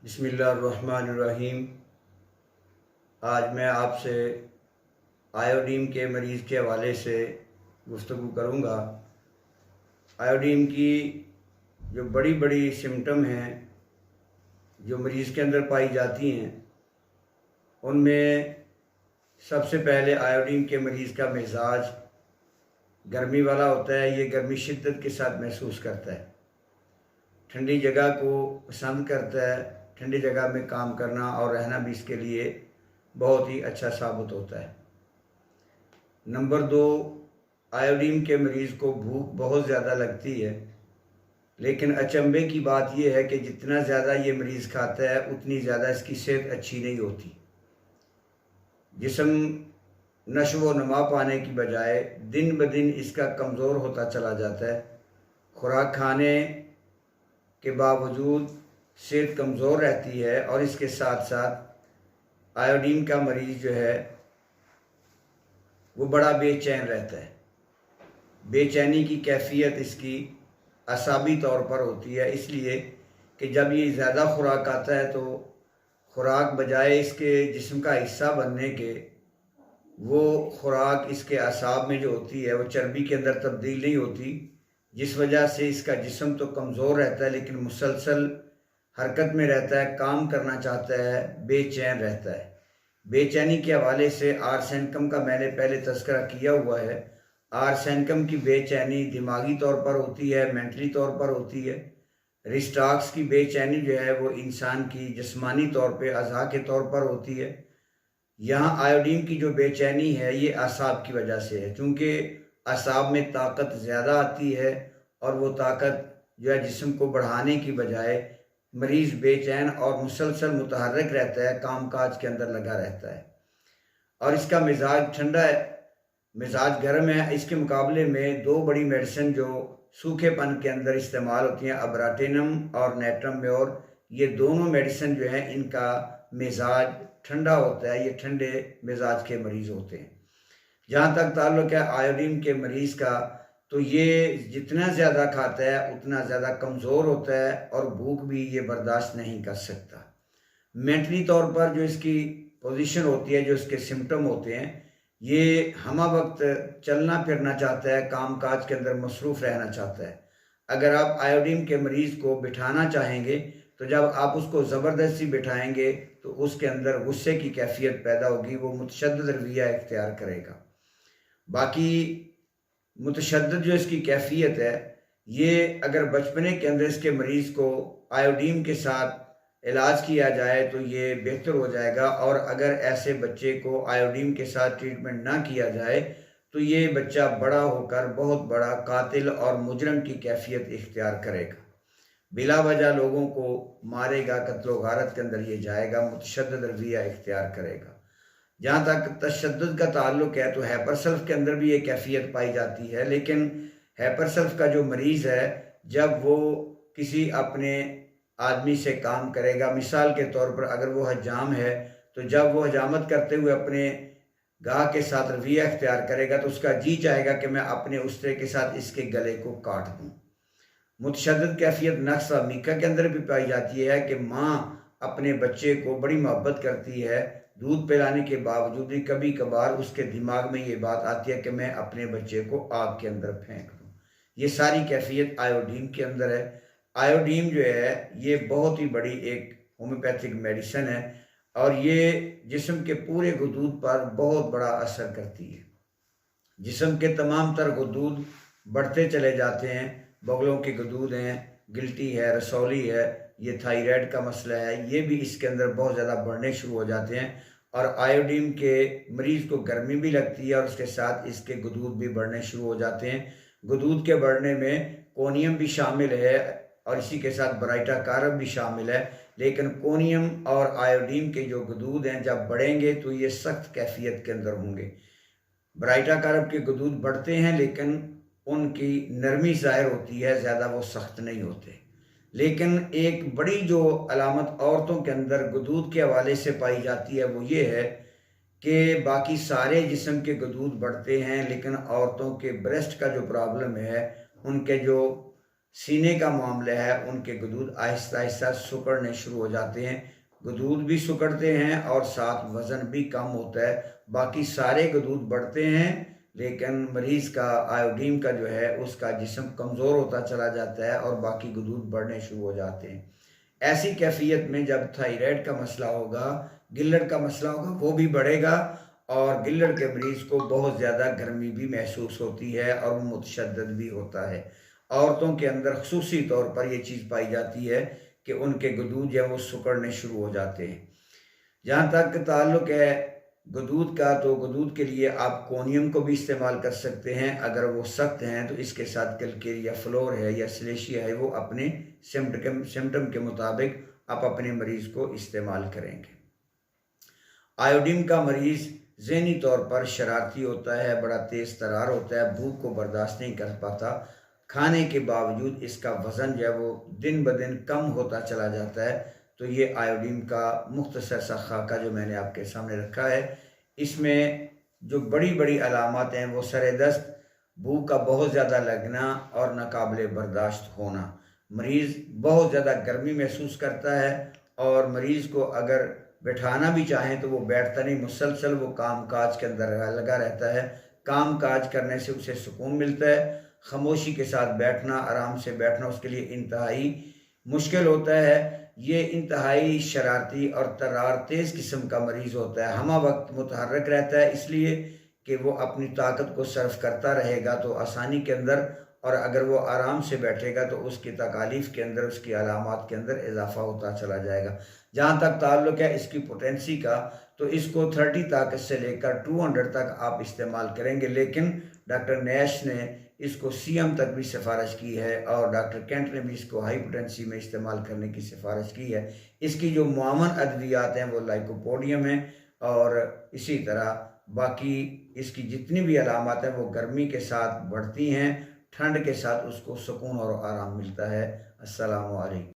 बिस्मिल्लाहिर्रहमानिर्रहीम। आज मैं आपसे आयोडीन के मरीज़ के हवाले से गुफ्तगू करूँगा। आयोडीन की जो बड़ी बड़ी सिम्टम हैं जो मरीज़ के अंदर पाई जाती हैं, उनमें सबसे पहले आयोडीन के मरीज़ का मिजाज गर्मी वाला होता है। ये गर्मी शिद्दत के साथ महसूस करता है, ठंडी जगह को पसंद करता है। ठंडी जगह में काम करना और रहना भी इसके लिए बहुत ही अच्छा साबित होता है। नंबर 2, आयोडीन के मरीज़ को भूख बहुत ज़्यादा लगती है, लेकिन अचंभे की बात यह है कि जितना ज़्यादा ये मरीज़ खाता है उतनी ज़्यादा इसकी सेहत अच्छी नहीं होती। जिस्म नशो व नमा पाने की बजाय दिन ब दिन इसका कमज़ोर होता चला जाता है। खुराक खाने के बावजूद सेहत कमज़ोर रहती है और इसके साथ साथ आयोडीन का मरीज़ जो है वो बड़ा बेचैन रहता है। बेचैनी की कैफियत इसकी असाबी तौर पर होती है, इसलिए कि जब ये ज़्यादा खुराक आता है तो खुराक बजाय इसके जिस्म का हिस्सा बनने के, वो खुराक इसके असाब में जो होती है वो चर्बी के अंदर तब्दील नहीं होती, जिस वजह से इसका जिस्म तो कमज़ोर रहता है लेकिन मुसलसल हरकत में रहता है, काम करना चाहता है, बेचैन रहता है। बेचैनी के हवाले से आर्सेनिकम का मैंने पहले तज़किरा किया हुआ है। आर्सेनिकम की बेचैनी दिमागी तौर पर होती है, मेंटली तौर पर होती है। रिस्टाक्स की बेचैनी जो है वो इंसान की जिस्मानी तौर पे अज़ा के तौर पर होती है। यहाँ आयोडीन की जो बेचैनी है ये असाब की वजह से है, क्योंकि असाब में ताकत ज़्यादा आती है और वो ताकत जो है जिस्म को बढ़ाने की बजाय मरीज़ बेचैन और मुसलसल मुतहर्रिक रहता है, काम काज के अंदर लगा रहता है। और इसका मिजाज ठंडा है, मिजाज गर्म है। इसके मुकाबले में दो बड़ी मेडिसिन जो सूखेपन के अंदर इस्तेमाल होती हैं, अब्राटेनम और नेट्रम म्योर, ये दोनों मेडिसिन जो हैं इनका मिजाज ठंडा होता है। ये ठंडे मिजाज के मरीज़ होते हैं। जहाँ तक ताल्लुक़ है आयोडीन के मरीज़ का, तो ये जितना ज़्यादा खाता है उतना ज़्यादा कमज़ोर होता है और भूख भी ये बर्दाश्त नहीं कर सकता। मेंटली तौर पर जो इसकी पोजीशन होती है, जो इसके सिम्टम होते हैं, ये हमा वक्त चलना फिरना चाहता है, काम काज के अंदर मसरूफ़ रहना चाहता है। अगर आप आयोडीन के मरीज़ को बिठाना चाहेंगे तो जब आप उसको ज़बरदस्ती बिठाएंगे तो उसके अंदर गुस्से की कैफियत पैदा होगी, वो मुतशद्दिद रवैया इख्तियार करेगा। बाकी मुतशद्दिद जो इसकी कैफियत है, ये अगर बचपने के अंदर इसके मरीज़ को आयोडीन के साथ इलाज किया जाए तो ये बेहतर हो जाएगा, और अगर ऐसे बच्चे को आयोडीन के साथ ट्रीटमेंट ना किया जाए तो ये बच्चा बड़ा होकर बहुत बड़ा कातिल और मुजरम की कैफियत इख्तियार करेगा, बिला वजह लोगों को मारेगा, कत्लो गारत के अंदर ये जाएगा, मुतशद्दिद रवैया इख्तियार करेगा। जहाँ तक तशद्दुद का ताल्लुक़ है तो हैपरसल्फ के अंदर भी ये कैफियत पाई जाती है, लेकिन हैपरसल्फ का जो मरीज़ है जब वो किसी अपने आदमी से काम करेगा, मिसाल के तौर पर अगर वो हजाम है तो जब वो हजामत करते हुए अपने गाह के साथ रवैया इख्तियार करेगा तो उसका जी चाहेगा कि मैं अपने उस्ते के साथ इसके गले को काट दूँ। मुतशद्दिद कैफियत नक्स व मीका के अंदर भी पाई जाती है कि माँ अपने बच्चे को बड़ी मोहब्बत करती है, दूध पिलाने के बावजूद भी कभी कभार उसके दिमाग में ये बात आती है कि मैं अपने बच्चे को आग के अंदर फेंक दूँ। ये सारी कैफियत आयोडीन के अंदर है। आयोडीन जो है ये बहुत ही बड़ी एक होम्योपैथिक मेडिसिन है और ये जिस्म के पूरे गुदूद पर बहुत बड़ा असर करती है। जिस्म के तमाम तर गुदूद बढ़ते चले जाते हैं। बगलों के गुदूद हैं, गिल्टी है, रसौली है, ये थायराइड का मसला है, ये भी इसके अंदर बहुत ज़्यादा बढ़ने शुरू हो जाते हैं। और आयोडीन के मरीज़ को गर्मी भी लगती है और उसके साथ इसके गुदूद भी बढ़ने शुरू हो जाते हैं। गुदूद के बढ़ने में कोनियम भी शामिल है और इसी के साथ ब्राइटा कारब भी शामिल है, लेकिन कोनियम और आयोडीन के जो गुदूद हैं जब बढ़ेंगे तो ये सख्त कैफियत के अंदर होंगे। ब्राइटा कारब के गुदूद बढ़ते हैं लेकिन उनकी नरमी ज़ाहिर होती है, ज़्यादा वो सख्त नहीं होते। लेकिन एक बड़ी जो अलामत औरतों के अंदर गुदूद के हवाले से पाई जाती है वो ये है कि बाकी सारे जिस्म के गुदूद बढ़ते हैं, लेकिन औरतों के ब्रेस्ट का जो प्रॉब्लम है, उनके जो सीने का मामला है, उनके गदूद आहिस्ता आहिस्ता सिकुड़ने शुरू हो जाते हैं। गदूद भी सिकुड़ते हैं और साथ वज़न भी कम होता है। बाकी सारे गदूद बढ़ते हैं, लेकिन मरीज़ का आयोडीन का जो है उसका जिस्म कमज़ोर होता चला जाता है और बाकी गदूद बढ़ने शुरू हो जाते हैं। ऐसी कैफियत में जब थायराइड का मसला होगा, गिल्लड़ का मसला होगा, वो भी बढ़ेगा और गिल्लड़ के मरीज़ को बहुत ज़्यादा गर्मी भी महसूस होती है और वो मुतशद्दिद भी होता है। औरतों के अंदर ख़ुसूसी तौर पर ये चीज़ पाई जाती है कि उनके गदूद जो है वो सिकुड़ने शुरू हो जाते हैं। जहाँ तक ताल्लुक़ है गदूद का, तो गदूद के लिए आप कोनियम को भी इस्तेमाल कर सकते हैं। अगर वो सख्त हैं तो इसके साथ कैलकेरिया फ्लोर है या सिलेशिया है, वो अपने सिम्टम के मुताबिक आप अपने मरीज़ को इस्तेमाल करेंगे। आयोडीन का मरीज़ ज़हनी तौर पर शरारती होता है, बड़ा तेज़ तर्रार होता है, भूख को बर्दाश्त नहीं कर पाता। खाने के बावजूद इसका वज़न जो है वो दिन ब दिन कम होता चला जाता है। तो ये आयोडीन का मुख्तसर सा खाका जो मैंने आपके सामने रखा है, इसमें जो बड़ी बड़ी अलामत हैं वो सर दस्त, भूख का बहुत ज़्यादा लगना और नाकाबिले बर्दाश्त होना। मरीज़ बहुत ज़्यादा गर्मी महसूस करता है और मरीज़ को अगर बैठाना भी चाहें तो वो बैठता नहीं, मुसलसल वो काम काज के अंदर लगा रहता है। काम काज करने से उसे सुकून मिलता है। खामोशी के साथ बैठना, आराम से बैठना उसके लिए इंतहाई मुश्किल होता है। ये इंतहाई शरारती और तर्रार तेज़ किस्म का मरीज़ होता है, हमा वक्त मुतहर्रिक रहता है, इसलिए कि वो अपनी ताकत को सर्फ करता रहेगा तो आसानी के अंदर, और अगर वो आराम से बैठेगा तो उसकी तकालीफ के अंदर, उसकी अलामात के अंदर इजाफा होता चला जाएगा। जहाँ तक ताल्लुक़ है इसकी पोटेंसी का, तो इसको 30 ताकत से लेकर 200 तक आप इस्तेमाल करेंगे, लेकिन डॉक्टर नैश ने इसको सीएम तक भी सिफारिश की है और डॉक्टर कैंट ने भी इसको हाई पोटेंसी में इस्तेमाल करने की सिफारिश की है। इसकी जो मुआवन अद्वियात हैं वो लाइकोपोडियम है और इसी तरह बाकी इसकी जितनी भी अलामत हैं वो गर्मी के साथ बढ़ती हैं, ठंड के साथ उसको सुकून और आराम मिलता है। अस्सलामु अलैकुम।